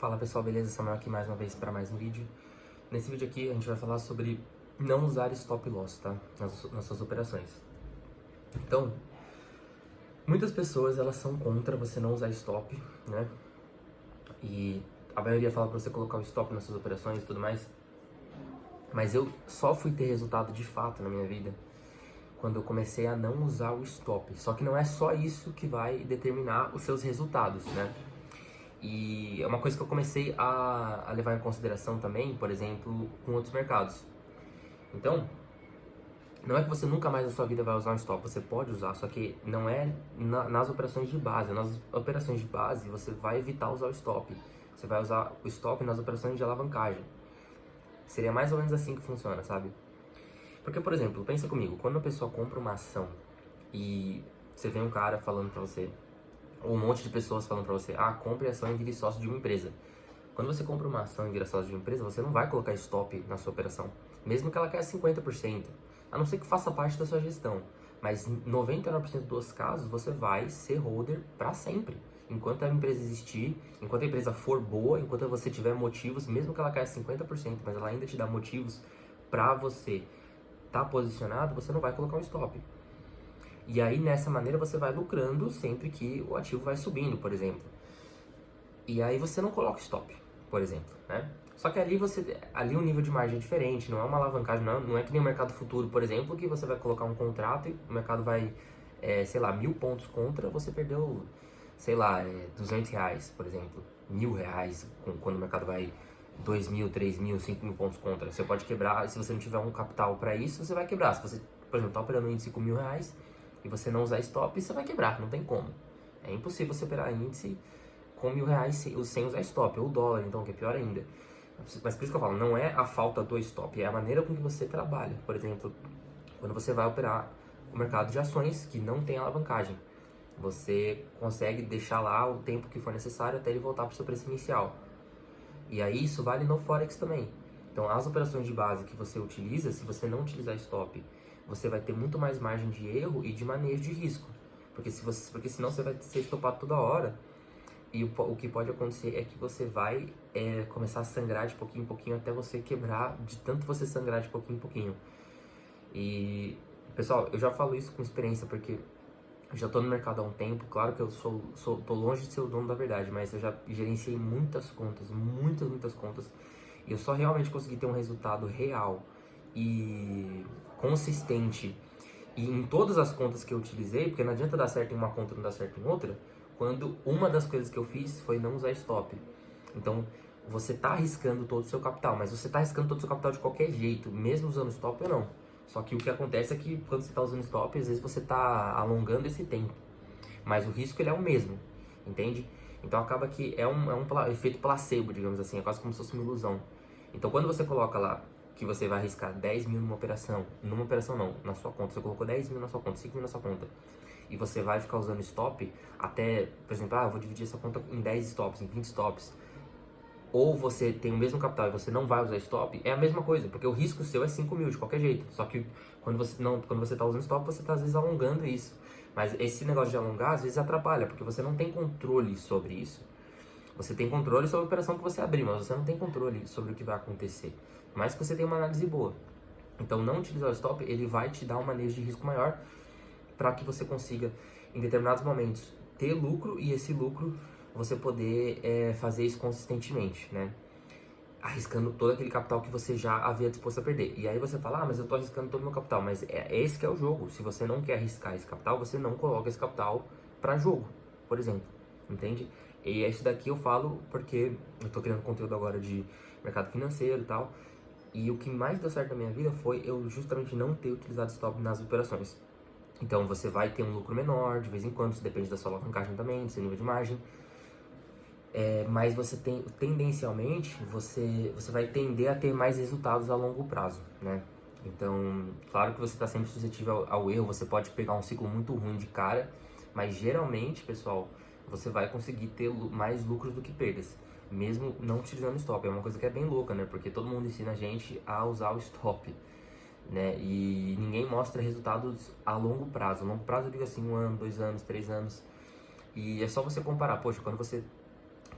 Fala pessoal, beleza? Samuel aqui mais uma vez para mais um vídeo. Nesse vídeo aqui a gente vai falar sobre não usar stop loss, tá? Nas suas operações. Então, muitas pessoas elas são contra você não usar stop, né? E a maioria fala para você colocar o stop nas suas operações e tudo mais. Mas eu só fui ter resultado de fato na minha vida quando eu comecei a não usar o stop. Só que não é só isso que vai determinar os seus resultados, né? E é uma coisa que eu comecei a levar em consideração também, por exemplo, com outros mercados. Então, não é que você nunca mais na sua vida vai usar um stop, você pode usar, só que não é nas operações de base. Nas operações de base, você vai evitar usar o stop. Você vai usar o stop nas operações de alavancagem. Seria mais ou menos assim que funciona, sabe? Porque, por exemplo, pensa comigo, quando uma pessoa compra uma ação e você vê um cara falando pra você, ou um monte de pessoas falando pra você, compre a ação e vire sócio de uma empresa. Quando você compra uma ação e vira sócio de uma empresa, você não vai colocar stop na sua operação, mesmo que ela caia 50%, a não ser que faça parte da sua gestão. Mas em 99% dos casos, você vai ser holder para sempre. Enquanto a empresa existir, enquanto a empresa for boa, enquanto você tiver motivos, mesmo que ela caia 50%, mas ela ainda te dá motivos para você estar posicionado, você não vai colocar um stop. E aí, nessa maneira, você vai lucrando sempre que o ativo vai subindo, por exemplo. E aí você não coloca stop, por exemplo, né? Só que ali o nível de margem é diferente, não é uma alavancagem, não é que nem o mercado futuro, por exemplo, que você vai colocar um contrato e o mercado vai, sei lá, 1.000 pontos contra, você perdeu, sei lá, R$ 200, por exemplo, R$ 1.000, quando o mercado vai 2.000, 3.000, 5.000 pontos contra. Você pode quebrar, se você não tiver um capital para isso, você vai quebrar. Se você, por exemplo, está operando um índice com R$ 1.000 e você não usar stop, você vai quebrar, não tem como. É impossível você operar índice com R$ 1.000 sem usar stop, ou dólar, então, que é pior ainda. Mas por isso que eu falo, não é a falta do stop, é a maneira com que você trabalha. Por exemplo, quando você vai operar o mercado de ações que não tem alavancagem, você consegue deixar lá o tempo que for necessário até ele voltar para o seu preço inicial. E aí isso vale no Forex também. Então, as operações de base que você utiliza, se você não utilizar stop, você vai ter muito mais margem de erro e de manejo de risco. Porque senão você vai ser estopado toda hora. E o que pode acontecer é que você vai começar a sangrar de pouquinho em pouquinho até você quebrar, de tanto você sangrar de pouquinho em pouquinho. E, pessoal, eu já falo isso com experiência, porque eu já tô no mercado há um tempo. Claro que eu tô longe de ser o dono da verdade, mas eu já gerenciei muitas contas, muitas contas. E eu só realmente consegui ter um resultado real e consistente e em todas as contas que eu utilizei, porque não adianta dar certo em uma conta e não dar certo em outra, quando uma das coisas que eu fiz foi não usar stop. Então, você está arriscando todo o seu capital, mas você está arriscando todo o seu capital de qualquer jeito, mesmo usando stop ou não. Só que o que acontece é que quando você está usando stop, às vezes você está alongando esse tempo, mas o risco ele é o mesmo, entende? Então acaba que é um efeito placebo, digamos assim, é quase como se fosse uma ilusão. Então quando você coloca lá que você vai arriscar 10.000 numa operação não, na sua conta, você colocou 10.000 na sua conta, 5.000 na sua conta, e você vai ficar usando stop até, por exemplo, eu vou dividir essa conta em 10 stops, em 20 stops, ou você tem o mesmo capital e você não vai usar stop, é a mesma coisa, porque o risco seu é 5.000 de qualquer jeito, só que quando você tá usando stop, você tá às vezes alongando isso, mas esse negócio de alongar às vezes atrapalha, porque você não tem controle sobre isso. Você tem controle sobre a operação que você abrir, mas você não tem controle sobre o que vai acontecer, por mais que você tenha uma análise boa. Então não utilizar o stop, ele vai te dar um manejo de risco maior, para que você consiga, em determinados momentos, ter lucro, e esse lucro você poder fazer isso consistentemente, né? Arriscando todo aquele capital que você já havia disposto a perder. E aí você fala, mas eu tô arriscando todo o meu capital. Mas esse que é o jogo. Se você não quer arriscar esse capital, você não coloca esse capital para jogo, por exemplo. Entende? E isso daqui eu falo porque eu tô criando conteúdo agora de mercado financeiro e tal. E o que mais deu certo na minha vida foi eu justamente não ter utilizado stop nas operações. Então você vai ter um lucro menor de vez em quando, isso depende da sua alavancagem também, do seu nível de margem. Mas você tendencialmente, você vai tender a ter mais resultados a longo prazo, né? Então, claro que você está sempre suscetível ao erro, você pode pegar um ciclo muito ruim de cara, mas geralmente, pessoal, você vai conseguir ter mais lucros do que perdas, mesmo não utilizando stop. É uma coisa que é bem louca, né? Porque todo mundo ensina a gente a usar o stop, né? E ninguém mostra resultados a longo prazo. A longo prazo eu digo assim, 1 ano, 2 anos, 3 anos. E é só você comparar, poxa, quando você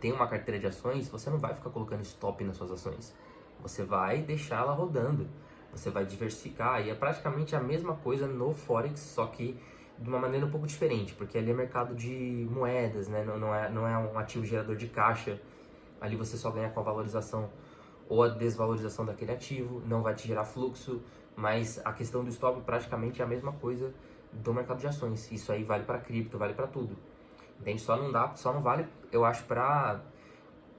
tem uma carteira de ações, você não vai ficar colocando stop nas suas ações. Você vai deixar ela rodando. Você vai diversificar e é praticamente a mesma coisa no Forex, só que de uma maneira um pouco diferente, porque ali é mercado de moedas, né? Não é um ativo gerador de caixa. Ali você só ganha com a valorização ou a desvalorização daquele ativo, não vai te gerar fluxo, mas a questão do stop praticamente é a mesma coisa do mercado de ações. Isso aí vale para cripto, vale para tudo. Entende? Só não vale, eu acho, para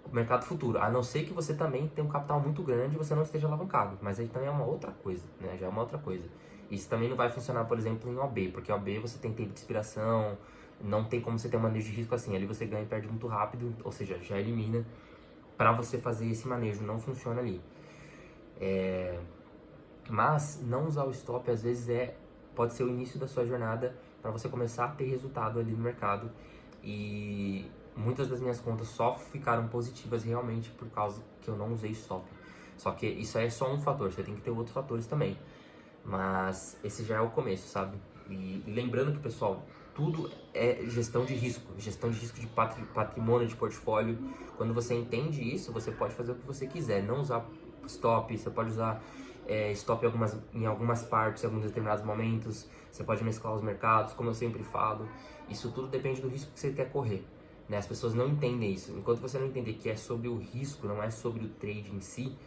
o mercado futuro, a não ser que você também tenha um capital muito grande e você não esteja alavancado, mas aí também é uma outra coisa, né? Já é uma outra coisa. Isso também não vai funcionar, por exemplo, em OB, porque OB você tem tempo de expiração, não tem como você ter um manejo de risco assim, ali você ganha e perde muito rápido, ou seja, já elimina para você fazer esse manejo, não funciona ali. Mas não usar o stop às vezes pode ser o início da sua jornada para você começar a ter resultado ali no mercado. E muitas das minhas contas só ficaram positivas realmente por causa que eu não usei stop. Só que isso aí é só um fator, você tem que ter outros fatores também. Mas esse já é o começo, sabe? E lembrando que, pessoal, tudo é gestão de risco de patrimônio, de portfólio. Quando você entende isso, você pode fazer o que você quiser, não usar stop, você pode usar stop em algumas partes, em alguns determinados momentos, você pode mesclar os mercados, como eu sempre falo. Isso tudo depende do risco que você quer correr, né? As pessoas não entendem isso. Enquanto você não entender que é sobre o risco, não é sobre o trade em si,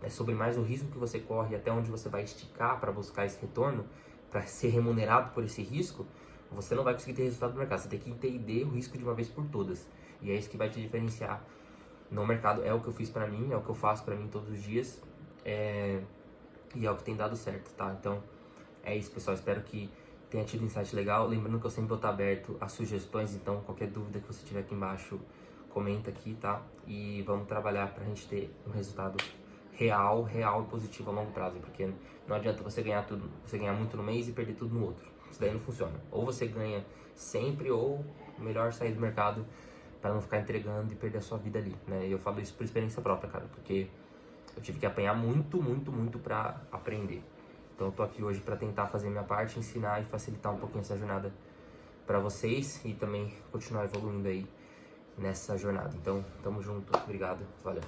é sobre mais o risco que você corre, até onde você vai esticar para buscar esse retorno, para ser remunerado por esse risco, você não vai conseguir ter resultado no mercado. Você tem que entender o risco de uma vez por todas. E é isso que vai te diferenciar no mercado. É o que eu fiz para mim, é o que eu faço para mim todos os dias. E é o que tem dado certo, tá? Então, é isso, pessoal. Espero que tenha tido um insight legal. Lembrando que eu sempre vou estar aberto a sugestões, então qualquer dúvida que você tiver aqui embaixo, comenta aqui, tá? E vamos trabalhar pra gente ter um resultado real e positivo a longo prazo, porque não adianta você ganhar tudo, você ganhar muito no mês e perder tudo no outro. Isso daí não funciona. Ou você ganha sempre, ou melhor sair do mercado para não ficar entregando e perder a sua vida ali, né? E eu falo isso por experiência própria, cara, porque eu tive que apanhar muito para aprender. Então eu tô aqui hoje para tentar fazer a minha parte, ensinar e facilitar um pouquinho essa jornada para vocês e também continuar evoluindo aí nessa jornada. Então, tamo junto, obrigado, valeu.